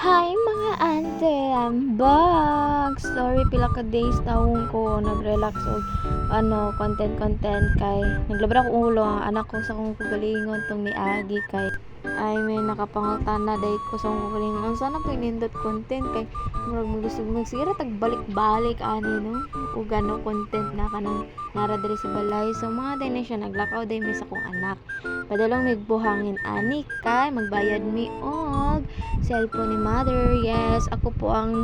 Hi mga ante, I'm back. Sorry pila ka days taong ko nagrelax og content kay naglabra ko ulo ang anak ko sa kong kugalingon tong niagi kay ay may nakapangutana day ko sa kong kugalingon unsa na pinindot content kay murag gusto magsira tag balik-balik ani no ug content na kanang nara diri sa balay so mga day na siya naglakaw day mi sa kong anak padalong migbuhangin ani kay magbayad mi og cellphone ni mother. Yes, ako po ang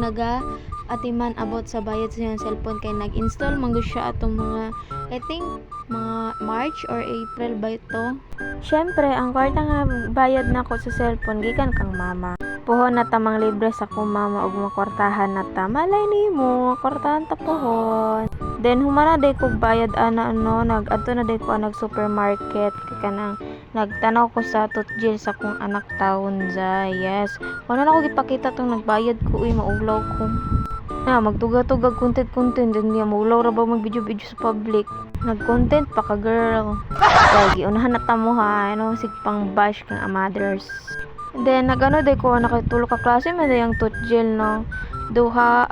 atiman about sa bayad sa iyang cellphone kay nag-install man gyud siya atong mga I think mga March or April ba ito. Syempre, ang kwarta nga bayad nako sa cellphone gikan kang mama. Puhon na tamang libre sa kong mama og makwartahan na ta. Malay nimo, kwartahan ta puhon. Then humana day ko bayad ana nag-adto na day ko nag supermarket kay kanang nagtanaw ko sa tutjil sa kong anak taon za. Yes. Wala na ako gipakita tong nagbayad ko maulaw ko. Na magtuga-tugag content din niya maulaw ra ba mag video sa public. Nag-content pa ka girl. Lagi unahan na ta mo ha, sig pang bash kang mothers. Then day ko nakatulo ka klase man yung tutjil no. Duha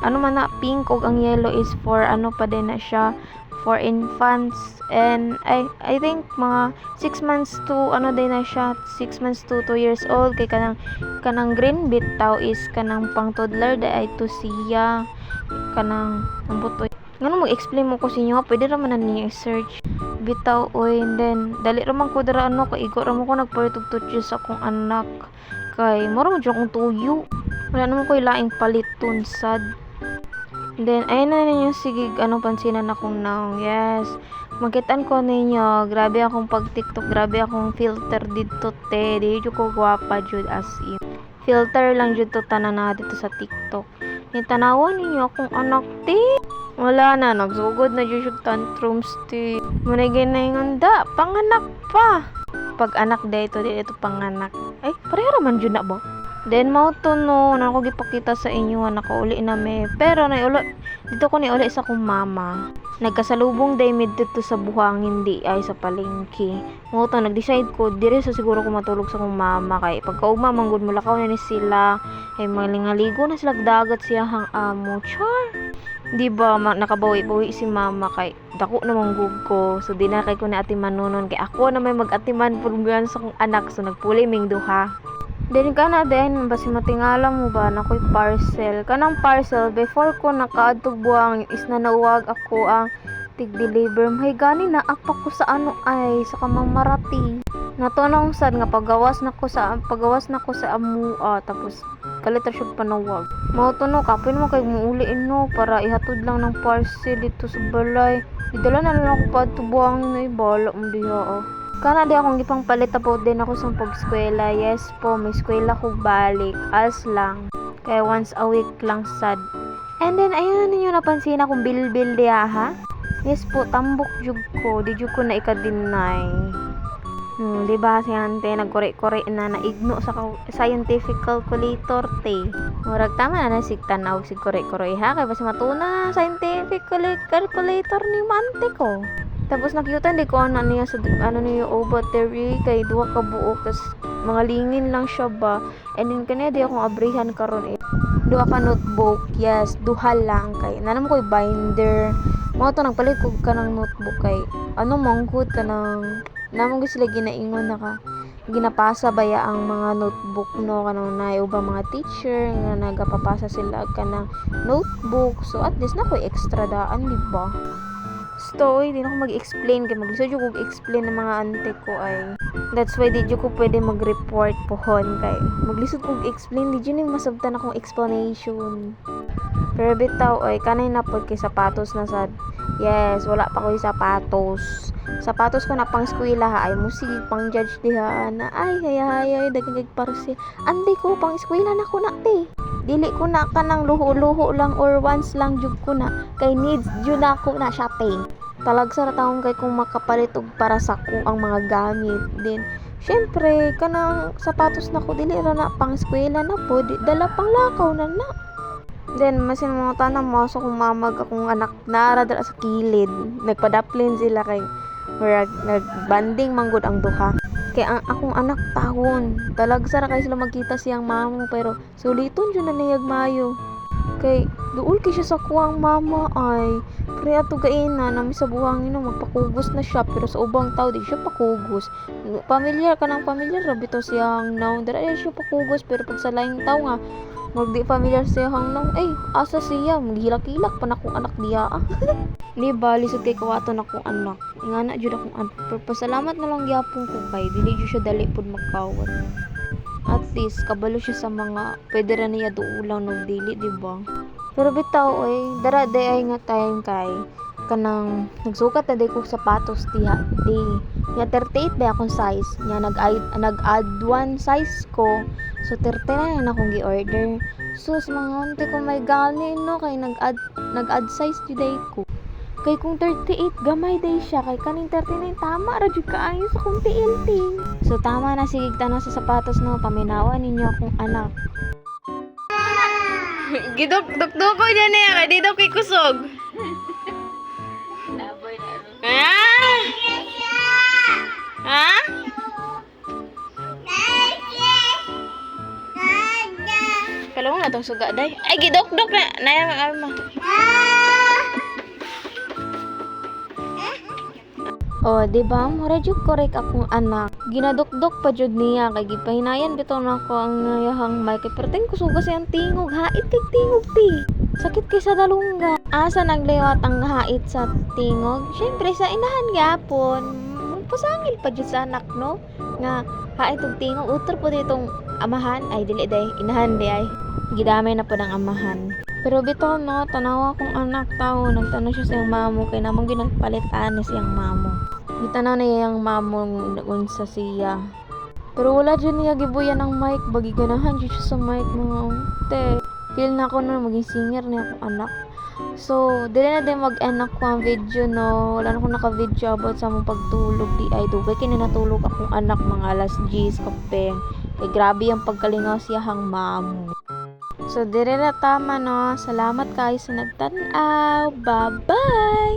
man na pink ug ang yellow is for pa din na siya for infants and I think mga 6 months to din na siya 6 months to 2 years old kay kanang green bitaw is kanang pang toddler da ay to siya kanang ambutoy ngano mag-explain mo ko sa inyo pwede ra man niya i-search bitaw oy and then dali ra man ko dira kay igo ra mo ko nagparitug-tutyo sa akong anak kay mura man akong tuyo wala naman ko laing paliton sad. Then, ayun na ninyo, sige, pansinan akong now. Yes. Makitaan ko ninyo, grabe akong pag-tiktok, grabe akong filter dito, te. Dito ko gwapa, jud as in. Filter lang jud to tanan na dito sa TikTok. Tanawan ninyo akong anak, te. Wala na, nagsugod na jud yung tantrums, te. Managay na yung anda, panganak pa. Pag anak dito panganak. Ay, pareho man jud na ba? Then mao to no, na ako gipakita sa inyo na nakauli na me. Pero dito ko ni uli sa kong mama. Nagkasalubong day mid dito sa buhangin di ay sa palengke. Mao to nag-decide ko dire sa siguro ko matulog sa kong mama kay pagkaugma manggod mulakaw na ni sila. Ay malingaligo na sila dagat siya hang amo. Char. Di ba nakabawi-bawi si mama kay dako na manggug ko. So di na kay ko na ati manunon kay ako na may mag-atiman pulugan sa kong anak so nagpuli ming duha. Then kana din basi matingala mo ba na ko'y parcel. Kanang parcel before ko nakaadtog buwang is nanawag ako ang tig-deliver. May gani na apa ko sa ay sa kamang marati. Natunong sad nga pagawas na ko sa amua tapos kalitra siya panawag. Mao to no kapin mo kay muuliin no para ihatod lang ng parcel dito sa balay. Idala na lang ako pa tubuang na ibala mo diha. Kana di akong gipang palita po din ako sa pag-eskwela. Yes po, may eskwela ko balik. As lang. Kaya once a week lang sad. And then, ayun ninyo napansin akong bil-bil diya ha? Yes po, tambok jug ko. Di jug ko na ikadinay. Diba si ante, nagkore-kore na naigno sa scientific calculator te. Murag tama na sig tanaw sig kore-kore ha. Kaya basta matuna scientific calculator ni mante ko. Tapos nakyutan di ko niya sa niya battery kay duha ka buok tas mga lingin lang siya ba and then kanya di akong abrihan karon duha ka notebook yes duha lang kay nanam ko'y binder mo to nagpalit ko kanang notebook kay mangkut kanang namong sila ginaingon na ginapasa baya ang mga notebook no kanang nay ubang mga teacher nga nagapapasa sila kanang notebook so at least na ko'y extra daan di ba. Story, di na ako mag-explain kay maglisod yung explain ng mga ante ko ay that's why di ko pwede mag-report pohon kay maglisod kong explain di yun yung masabtan akong explanation pero bitaw ay kanay na po kay sapatos na sad yes wala pa ko yung sapatos ko na pang eskwela ha ay musig pang judge diha na ay hayay dagdag parcel andi ko pang eskwela na ko na te dili ko na kanang luho-luho lang or once lang jud ko na kay needs jud ako na siya te talagsa ra taong kay kung makapalit og para sa ko ang mga gamit din syempre kanang sapatos na ko dili ra na pang eskwela na po dala pang lakaw na then masin mga tanang mo sa kung mamag akong anak nara dara sa kilid nagpadaplin sila kay murag nagbanding manggod ang duha kay ang akong anak tahon. Talagsa ra kay sila magkita siyang mama pero suliton jud na niyag mayo. Kay duol kay siya sa kuwang mama ay pre ato gaina nami sa buhangin no magpakugos na siya pero sa ubang tao di siya pakugos. Pamilyar ka ng pamilyar ra bitaw siyang naong dara siya pakugos pero pag sa laing tao nga magdi familiar siya hang nang asa siya maghilak-hilak pa na akong anak diya. Di ba lisod kay kawaton akong anak ingana jud akong anak pero pasalamat na lang gyapon ko kay dili jud siya dali pud makawat. At least kabalo siya sa mga pwede ra niya duulang no dili di ba? Pero bitaw dara day ay nga time kay kanang nagsukat na day ko sapatos diha di ya 38 ba akong size nya nag-add one size ko so 39 na akong gi-order. Sus mga ante ko may gani no kay nag-add size jud day ko. Kay kung 38 gamay day siya kay kaning 39 tama ra jud kaayo sa kong tiil-ting. So tama na sigig tanan sa sapatos no paminawan ninyo akong anak. Gidok-dok ko niya niya kay di daw kay kusog. Ah! Ha? Kalungan na tong suga day. Ay gidok-dok na ama. Oh, di ba? Mura jud korek akong anak. Ginadukdok pa jud niya kay gipahinayan bitaw na ko ang yahang mic kay perteng kusuga siyang tingog. Hait kay tingog ti. Sakit kay sa dalungga. Asa nagliwat ang hait sa tingog? Syempre sa inahan gyapon. Pasangil pa jud sa anak no. Nga hait og tingog utro po ditong amahan ay dili day inahan day ay. Gidamay na pud ang amahan. Pero bitaw no, tanawa kong anak tao, nagtanong siya sa iyang mamo kay namang ginagpalitan ni siyang mamo. Gitanaw na iyang mamong unsa siya. Pero wala dyan niya gibuyan ng mic, bagi ganahan dyan siya sa mic mga ante. Feel na ako na maging singer na akong anak. So, dili na din mag-end ako ang video no. Wala na akong naka-video about sa mong pagtulog di ay dugay kini natulog akong anak mga alas 10 kapeng. Kay grabe ang pagkalingaw siya hang mamo. So, dire na tama no. Salamat kayo sa nagtanaw. Bye-bye!